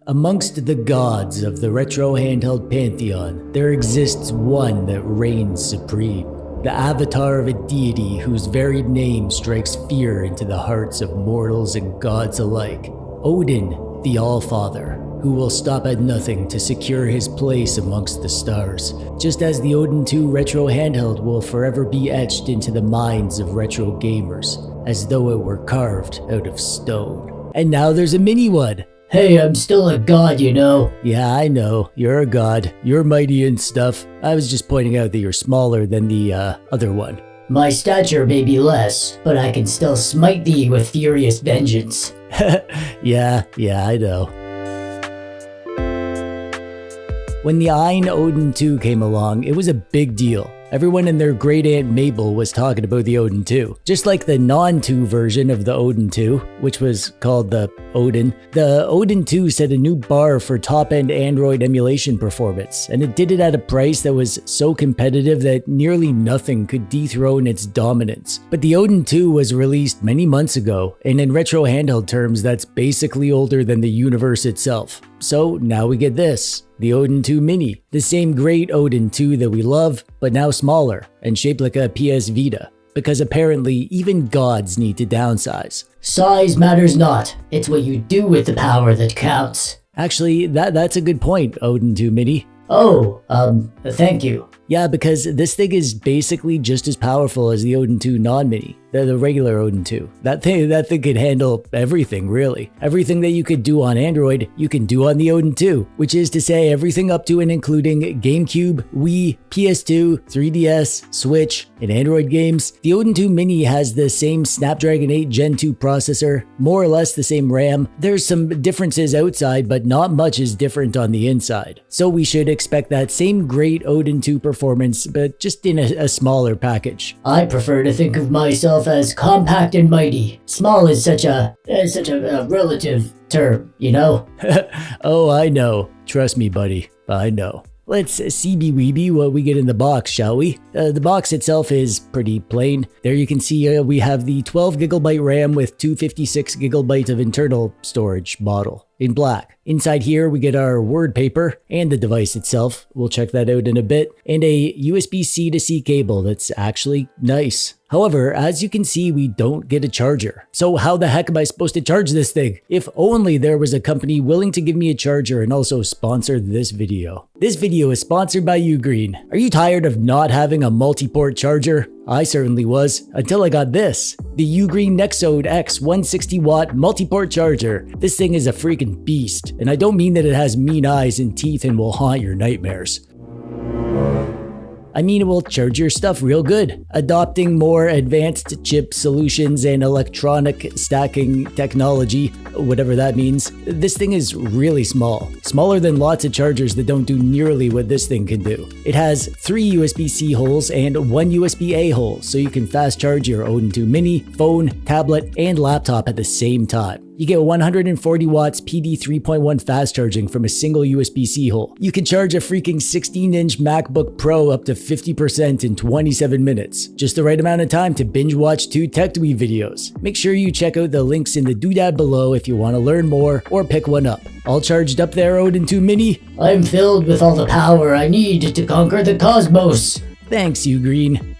Amongst the gods of the retro handheld pantheon, there exists one that reigns supreme. The avatar of a deity whose varied name strikes fear into the hearts of mortals and gods alike. Odin, the Allfather, who will stop at nothing to secure his place amongst the stars, just as the Odin 2 retro handheld will forever be etched into the minds of retro gamers, as though it were carved out of stone. And now there's a mini one! Hey, I'm still a god, you know. Yeah, I know. You're a god. You're mighty and stuff. I was just pointing out that you're smaller than the, other one. My stature may be less, but I can still smite thee with furious vengeance. Yeah, I know. When the Ein Odin 2 came along, it was a big deal. Everyone and their great aunt Mabel was talking about the Odin 2. Just like the non-2 version of the Odin 2, which was called the Odin Odin 2 set a new bar for top-end Android emulation performance, and it did it at a price that was so competitive that nearly nothing could dethrone its dominance. But the Odin 2 was released many months ago, and in retro handheld terms, that's basically older than the universe itself. So now we get this, the Odin 2 Mini, the same great Odin 2 that we love, but now smaller and shaped like a PS Vita, because apparently even gods need to downsize. Size matters not, it's what you do with the power that counts. Actually, that's a good point, Odin 2 Mini. Oh, thank you. Yeah, because this thing is basically just as powerful as the Odin 2 non-mini, the regular Odin 2. That thing can handle everything, really. Everything that you could do on Android, you can do on the Odin 2, which is to say everything up to and including GameCube, Wii, PS2, 3DS, Switch, and Android games. The Odin 2 Mini has the same Snapdragon 8 Gen 2 processor, more or less the same RAM. There's some differences outside, but not much is different on the inside. So we should expect that same great Odin 2 performance, but just in a smaller package. I prefer to think of myself as compact and mighty. Small is such a relative term, you know? Oh, I know. Trust me, buddy. I know. Let's CB-weeby what we get in the box, shall we? The box itself is pretty plain. There you can see we have the 12GB RAM with 256GB of internal storage model in black. Inside here we get our word paper and the device itself. We'll check that out in a bit. And a USB-C to C cable that's actually nice. However, as you can see, we don't get a charger. So how the heck am I supposed to charge this thing? If only there was a company willing to give me a charger and also sponsor this video. This video is sponsored by Ugreen. Are you tired of not having a multi-port charger? I certainly was, until I got this. The Ugreen Nexode X 160-watt multi-port charger. This thing is a freaking beast, and I don't mean that it has mean eyes and teeth and will haunt your nightmares. I mean, it will charge your stuff real good. Adopting more advanced chip solutions and electronic stacking technology, whatever that means, this thing is really small. Smaller than lots of chargers that don't do nearly what this thing can do. It has 3 USB-C holes and 1 USB-A hole, so you can fast charge your Odin 2 Mini, phone, tablet, and laptop at the same time. You get 140 watts PD 3.1 fast charging from a single USB-C hole. You can charge a freaking 16-inch MacBook Pro up to 50% in 27 minutes. Just the right amount of time to binge watch 2 TechDweeb videos. Make sure you check out the links in the doodad below if you want to learn more or pick one up. All charged up there, Odin 2 Mini? I'm filled with all the power I need to conquer the cosmos. Thanks, Ugreen.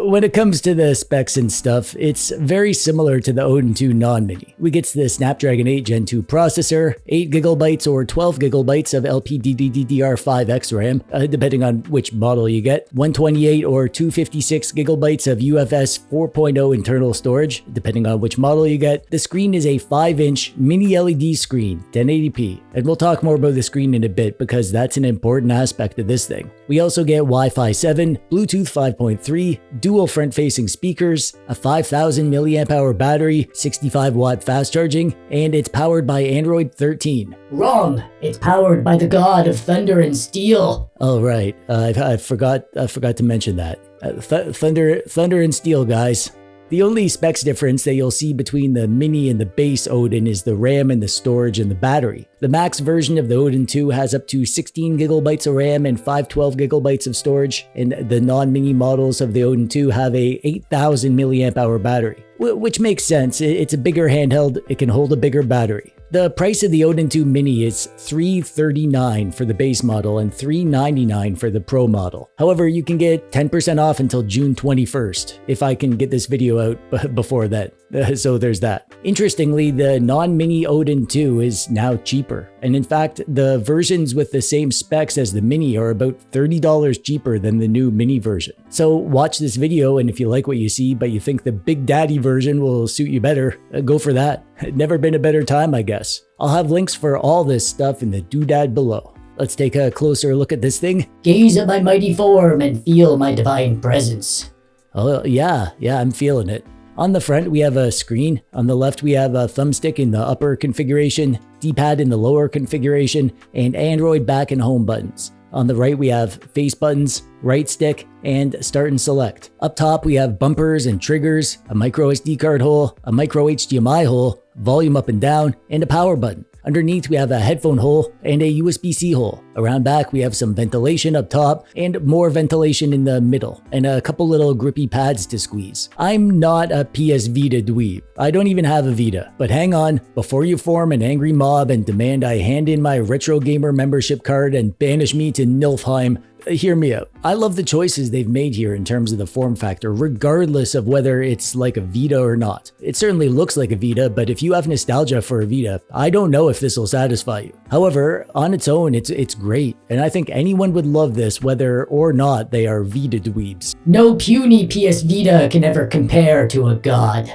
When it comes to the specs and stuff, it's very similar to the Odin 2 non-mini. We get the Snapdragon 8 Gen 2 processor, 8GB or 12GB of LPDDR5X RAM, depending on which model you get, 128 or 256GB of UFS 4.0 internal storage, depending on which model you get. The screen is a 5-inch mini LED screen, 1080p, and we'll talk more about the screen in a bit because that's an important aspect of this thing. We also get Wi-Fi 7, Bluetooth 5.3, dual front-facing speakers, a 5000 mAh battery, 65-watt fast charging, and it's powered by Android 13. Wrong! It's powered by the god of thunder and steel. Oh right, I forgot to mention that. Thunder and steel, guys. The only specs difference that you'll see between the Mini and the base Odin is the RAM and the storage and the battery. The max version of the Odin 2 has up to 16GB of RAM and 512GB of storage, and the non-Mini models of the Odin 2 have a 8000 mAh battery. Which makes sense, it's a bigger handheld, it can hold a bigger battery. The price of the Odin 2 Mini is $339 for the base model and $399 for the Pro model. However, you can get 10% off until June 21st, if I can get this video out before that. So there's that. Interestingly, the non-Mini Odin 2 is now cheaper. And in fact, the versions with the same specs as the Mini are about $30 cheaper than the new Mini version. So watch this video, and if you like what you see, but you think the Big Daddy version will suit you better, go for that. Never been a better time, I guess. I'll have links for all this stuff in the doodad below. Let's take a closer look at this thing. Gaze at my mighty form and feel my divine presence. Oh yeah, I'm feeling it. On the front, we have a screen. On the left, we have a thumbstick in the upper configuration, D-pad in the lower configuration, and Android back and home buttons. On the right, we have face buttons, right stick, and start and select. Up top, we have bumpers and triggers, a micro SD card hole, a micro HDMI hole, volume up and down, and a power button. Underneath, we have a headphone hole and a USB-C hole. Around back, we have some ventilation up top and more ventilation in the middle, and a couple little grippy pads to squeeze. I'm not a PS Vita dweeb. I don't even have a Vita. But hang on, before you form an angry mob and demand I hand in my Retro Gamer membership card and banish me to Nilfheim, hear me out. I love the choices they've made here in terms of the form factor, regardless of whether it's like a Vita or not. It certainly looks like a Vita, but if you have nostalgia for a Vita, I don't know if this will satisfy you. However, on its own, it's great, and I think anyone would love this whether or not they are Vita dweebs. No puny PS Vita can ever compare to a god.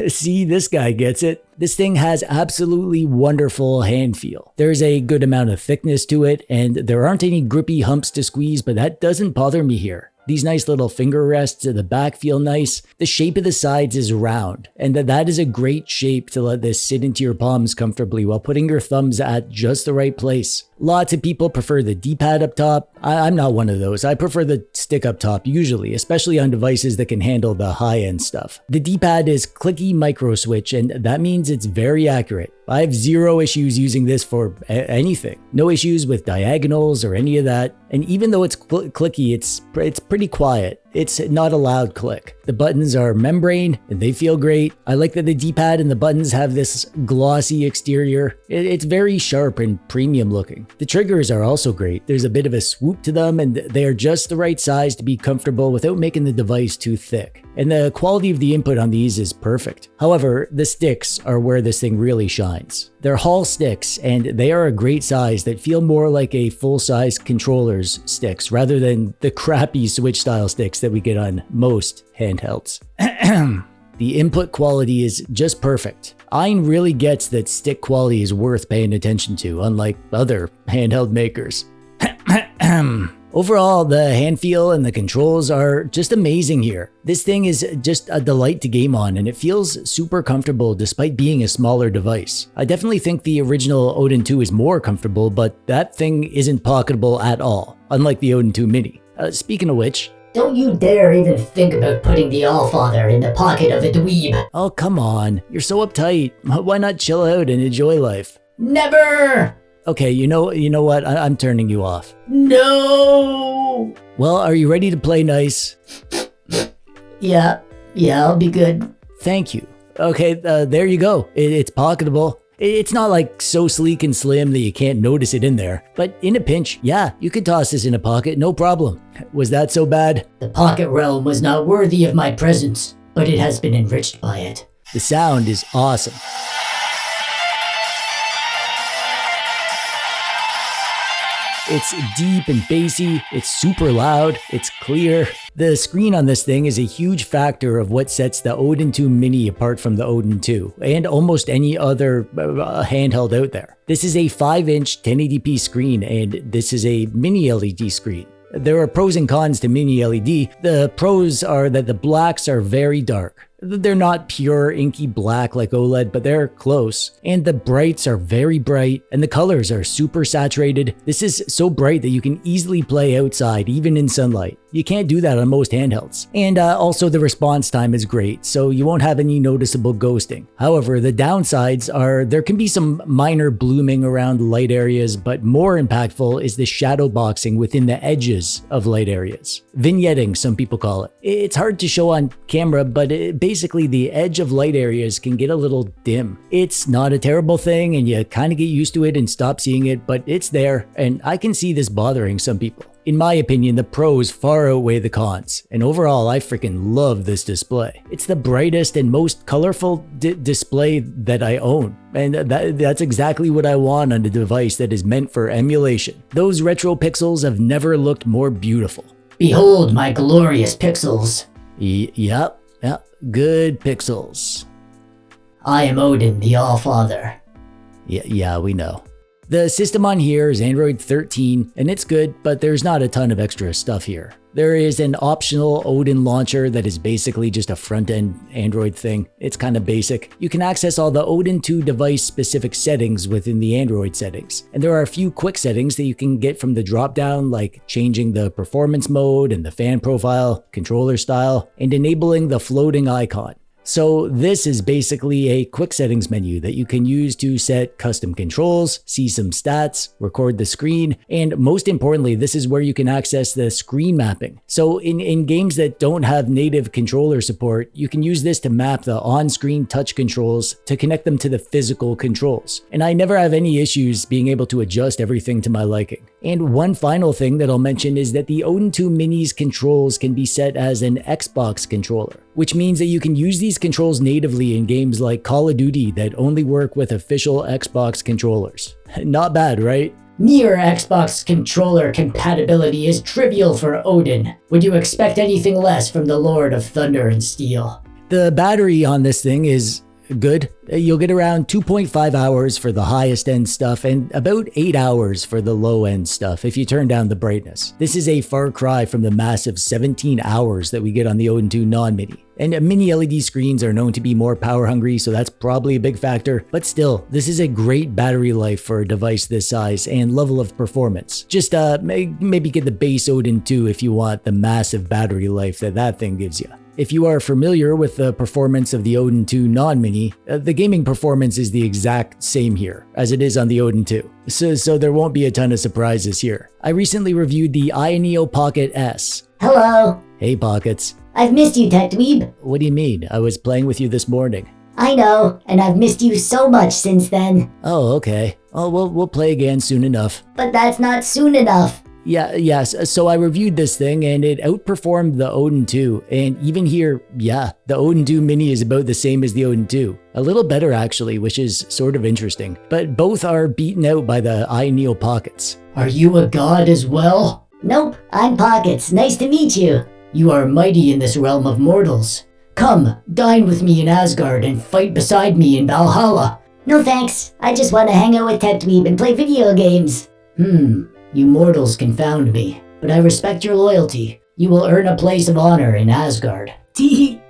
See, this guy gets it. This thing has absolutely wonderful hand feel. There's a good amount of thickness to it, and there aren't any grippy humps to squeeze, but that doesn't bother me here. These nice little finger rests at the back feel nice. The shape of the sides is round, and that is a great shape to let this sit into your palms comfortably while putting your thumbs at just the right place. Lots of people prefer the D-pad up top. I'm not one of those. I prefer the stick up top usually, especially on devices that can handle the high-end stuff. The D-pad is clicky micro switch, and that means it's very accurate. I have zero issues using this for anything. No issues with diagonals or any of that. And even though it's clicky, it's pretty quiet. It's not a loud click. The buttons are membrane and they feel great. I like that the D-pad and the buttons have this glossy exterior. It's very sharp and premium looking. The triggers are also great. There's a bit of a swoop to them and they are just the right size to be comfortable without making the device too thick. And the quality of the input on these is perfect. However, the sticks are where this thing really shines. They're Hall sticks, and they are a great size that feel more like a full-size controller's sticks rather than the crappy Switch-style sticks that we get on most handhelds. The input quality is just perfect. Ayn really gets that stick quality is worth paying attention to, unlike other handheld makers. Overall, the hand feel and the controls are just amazing here. This thing is just a delight to game on, and it feels super comfortable despite being a smaller device. I definitely think the original Odin 2 is more comfortable, but that thing isn't pocketable at all, unlike the Odin 2 Mini. Speaking of which, don't you dare even think about putting the Allfather in the pocket of a dweeb. Oh come on, you're so uptight. Why not chill out and enjoy life? Never! Okay, you know what? I'm turning you off. No! Well, are you ready to play nice? Yeah, I'll be good. Thank you. Okay, there you go. It's pocketable. It's not like so sleek and slim that you can't notice it in there. But in a pinch, yeah, you could toss this in a pocket, no problem. Was that so bad? The pocket realm was not worthy of my presence, but it has been enriched by it. The sound is awesome. It's deep and bassy, it's super loud, it's clear. The screen on this thing is a huge factor of what sets the Odin 2 Mini apart from the Odin 2, and almost any other handheld out there. This is a 5-inch 1080p screen, and this is a mini LED screen. There are pros and cons to mini LED. The pros are that the blacks are very dark. They're not pure inky black like OLED, but they're close. And the brights are very bright, and the colors are super saturated. This is so bright that you can easily play outside, even in sunlight. You can't do that on most handhelds. And also the response time is great, so you won't have any noticeable ghosting. However, the downsides are there can be some minor blooming around light areas, but more impactful is the shadow boxing within the edges of light areas. Vignetting, some people call it. It's hard to show on camera, but basically the edge of light areas can get a little dim. It's not a terrible thing and you kind of get used to it and stop seeing it, but it's there, and I can see this bothering some people. In my opinion, the pros far outweigh the cons, and overall I freaking love this display. It's the brightest and most colorful display that I own, and that's exactly what I want on a device that is meant for emulation. Those retro pixels have never looked more beautiful. Behold my glorious pixels. Yep, good pixels. I am Odin, the Allfather. Yeah, we know. The system on here is Android 13, and it's good, but there's not a ton of extra stuff here. There is an optional Odin launcher that is basically just a front-end Android thing. It's kind of basic. You can access all the Odin 2 device-specific settings within the Android settings. And there are a few quick settings that you can get from the drop-down, like changing the performance mode and the fan profile, controller style, and enabling the floating icon. So this is basically a quick settings menu that you can use to set custom controls, see some stats, record the screen, and most importantly, this is where you can access the screen mapping. So in games that don't have native controller support, you can use this to map the on-screen touch controls to connect them to the physical controls. And I never have any issues being able to adjust everything to my liking. And one final thing that I'll mention is that the Odin 2 Mini's controls can be set as an Xbox controller, which means that you can use these controls natively in games like Call of Duty that only work with official Xbox controllers. Not bad, right? Mere Xbox controller compatibility is trivial for Odin. Would you expect anything less from the Lord of Thunder and Steel? The battery on this thing is good. You'll get around 2.5 hours for the highest end stuff and about 8 hours for the low end stuff if you turn down the brightness. This is a far cry from the massive 17 hours that we get on the Odin 2 non-mini. And mini LED screens are known to be more power hungry, so that's probably a big factor. But still, this is a great battery life for a device this size and level of performance. Just maybe get the base Odin 2 if you want the massive battery life that thing gives you. If you are familiar with the performance of the Odin 2 non-mini, the gaming performance is the exact same here as it is on the Odin 2. So there won't be a ton of surprises here. I recently reviewed the iNeo Pocket S. Hello. Hey Pockets. I've missed you, TechDweeb. What do you mean? I was playing with you this morning. I know, and I've missed you so much since then. Oh, okay. Oh, we'll play again soon enough. But that's not soon enough. Yes, so I reviewed this thing and it outperformed the Odin 2. And even here, the Odin 2 Mini is about the same as the Odin 2. A little better actually, which is sort of interesting. But both are beaten out by the iNeo Pockets. Are you a god as well? Nope, I'm Pockets. Nice to meet you. You are mighty in this realm of mortals. Come, dine with me in Asgard and fight beside me in Valhalla. No thanks, I just want to hang out with TechDweeb and play video games. You mortals confound me, but I respect your loyalty. You will earn a place of honor in Asgard. Tee.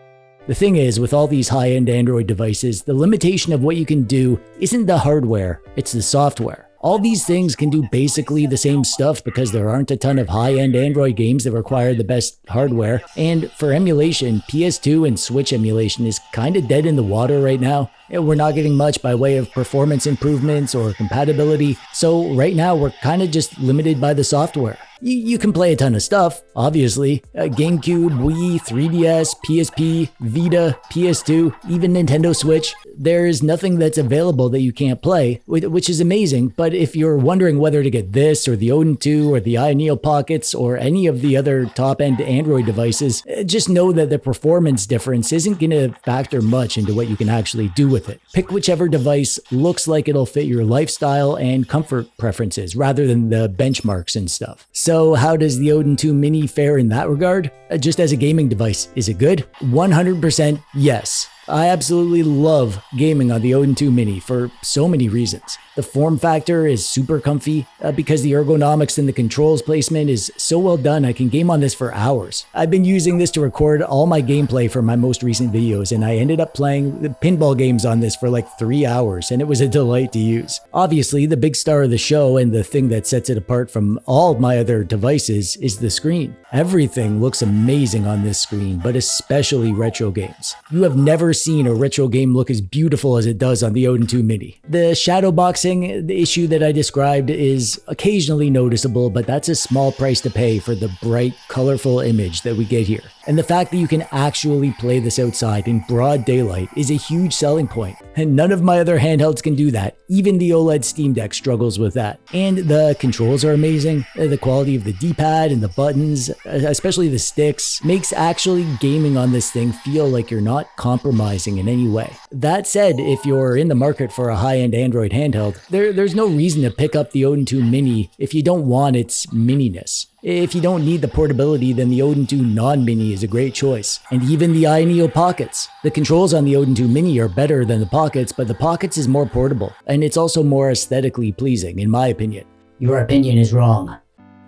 The thing is, with all these high-end Android devices, the limitation of what you can do isn't the hardware, it's the software. All these things can do basically the same stuff because there aren't a ton of high-end Android games that require the best hardware, and for emulation, PS2 and Switch emulation is kinda dead in the water right now. We're not getting much by way of performance improvements or compatibility, so right now we're kinda just limited by the software. You can play a ton of stuff, obviously. GameCube, Wii, 3DS, PSP, Vita, PS2, even Nintendo Switch. There is nothing that's available that you can't play, which is amazing, but if you're wondering whether to get this or the Odin 2 or the iNeo Pockets or any of the other top-end Android devices, just know that the performance difference isn't going to factor much into what you can actually do with it. Pick whichever device looks like it'll fit your lifestyle and comfort preferences rather than the benchmarks and stuff. So how does the Odin 2 Mini fare in that regard? Just as a gaming device, is it good? 100% yes. I absolutely love gaming on the Odin 2 Mini for so many reasons. The form factor is super comfy because the ergonomics and the controls placement is so well done. I can game on this for hours. I've been using this to record all my gameplay for my most recent videos, and I ended up playing the pinball games on this for like 3 hours, and it was a delight to use. Obviously, the big star of the show and the thing that sets it apart from all my other devices is the screen. Everything looks amazing on this screen, but especially retro games. You have never seen a retro game look as beautiful as it does on the Odin 2 Mini. The shadow boxing, the issue that I described, is occasionally noticeable, but that's a small price to pay for the bright, colorful image that we get here. And the fact that you can actually play this outside in broad daylight is a huge selling point. And none of my other handhelds can do that. Even the OLED Steam Deck struggles with that. And the controls are amazing. The quality of the D-pad and the buttons, especially the sticks, makes actually gaming on this thing feel like you're not compromising in any way. That said, if you're in the market for a high-end Android handheld, there's no reason to pick up the Odin 2 Mini if you don't want its mininess. If you don't need the portability, then the Odin 2 Non-Mini is a great choice. And even the iNeo Pockets. The controls on the Odin 2 Mini are better than the Pockets, but the Pockets is more portable, and it's also more aesthetically pleasing, in my opinion. Your opinion is wrong.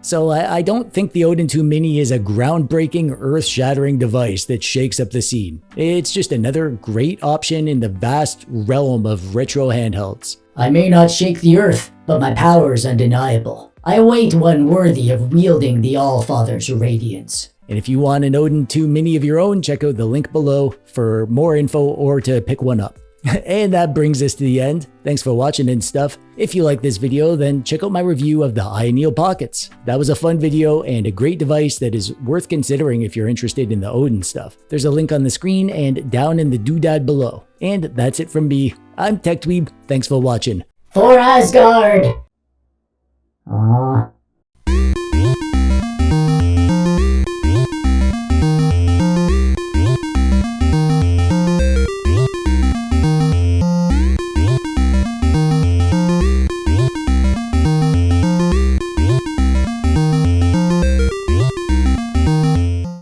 So I don't think the Odin 2 Mini is a groundbreaking, earth-shattering device that shakes up the scene. It's just another great option in the vast realm of retro handhelds. I may not shake the earth, but my power is undeniable. I await one worthy of wielding the Allfather's radiance. And if you want an Odin 2 Mini of your own, check out the link below for more info or to pick one up. And that brings us to the end. Thanks for watching and stuff. If you like this video, then check out my review of the iNeo Pockets. That was a fun video and a great device that is worth considering if you're interested in the Odin stuff. There's a link on the screen and down in the doodad below. And that's it from me. I'm TechDweeb. Thanks for watching. For Asgard! Aww.